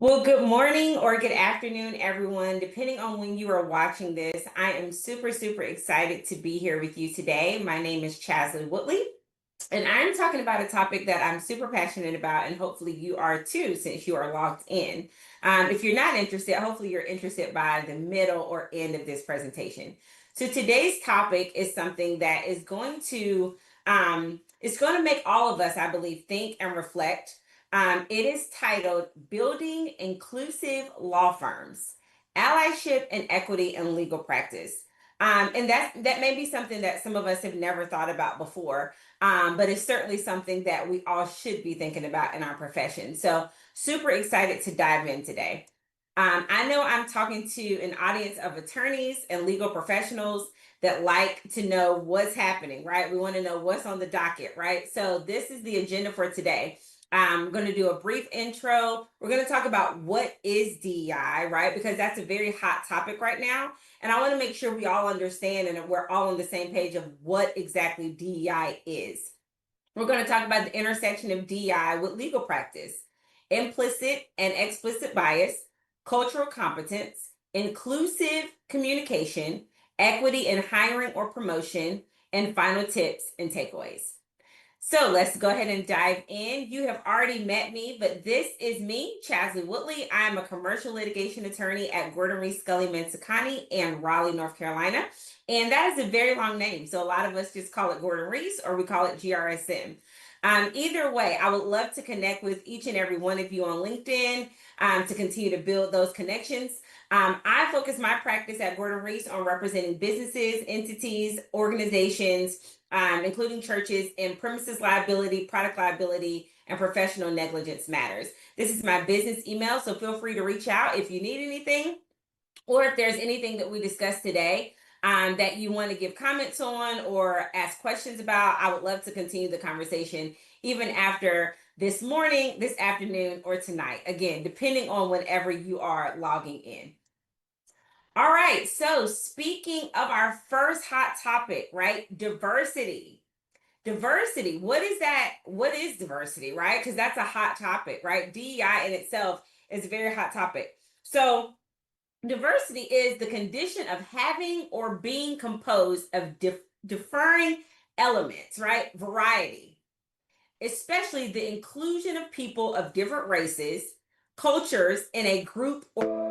Well, good morning or good afternoon, everyone, depending on when you are watching this. I am super excited to be here with you today. My name is Chazle Woodley, and I'm talking about a topic that I'm super passionate about, and hopefully you are too, since you are logged in. If you're not interested, hopefully you're interested by the middle or end of this presentation. So today's topic is something that is going to it's going to make all of us, I believe, think and reflect. It is titled Building Inclusive Law Firms, Allyship and Equity in Legal Practice. And that may be something that some of us have never thought about before, but it's certainly something that we all should be thinking about in our profession. So super excited to dive in today. I know I'm talking to an audience of attorneys and legal professionals that like to know what's happening, right? We want to know what's on the docket, right? So this is the agenda for today. I'm going to do a brief intro. We're going to talk about what is DEI, right? Because that's a very hot topic right now. And I want to make sure we all understand and we're all on the same page of what exactly DEI is. We're going to talk about the intersection of DEI with legal practice, implicit and explicit bias, cultural competence, inclusive communication, equity in hiring or promotion, and final tips and takeaways. So let's go ahead and dive in. You have already met me, but this is me, Chazle Woodley. I'm a commercial litigation attorney at Rees, Scully, Mansukhani in Raleigh, North Carolina. And that is a very long name. So a lot of us just call it Gordon Rees or we call it GRSM. Either way, I would love to connect with each and every one of you on LinkedIn to continue to build those connections. I focus my practice at Gordon Rees on representing businesses, entities, organizations, including churches, in premises liability, product liability, and professional negligence matters. This is my business email, so feel free to reach out if you need anything or if there's anything that we discussed today that you want to give comments on or ask questions about. I would love to continue the conversation even after this morning, this afternoon, or tonight. Again, depending on whenever you are logging in. All right, so speaking of our first hot topic, right? Diversity. Diversity, what is that? What is diversity, right? Because that's a hot topic, right? DEI in itself is a very hot topic. So diversity is the condition of having or being composed of differing elements, right? Variety, especially the inclusion of people of different races, cultures in a group or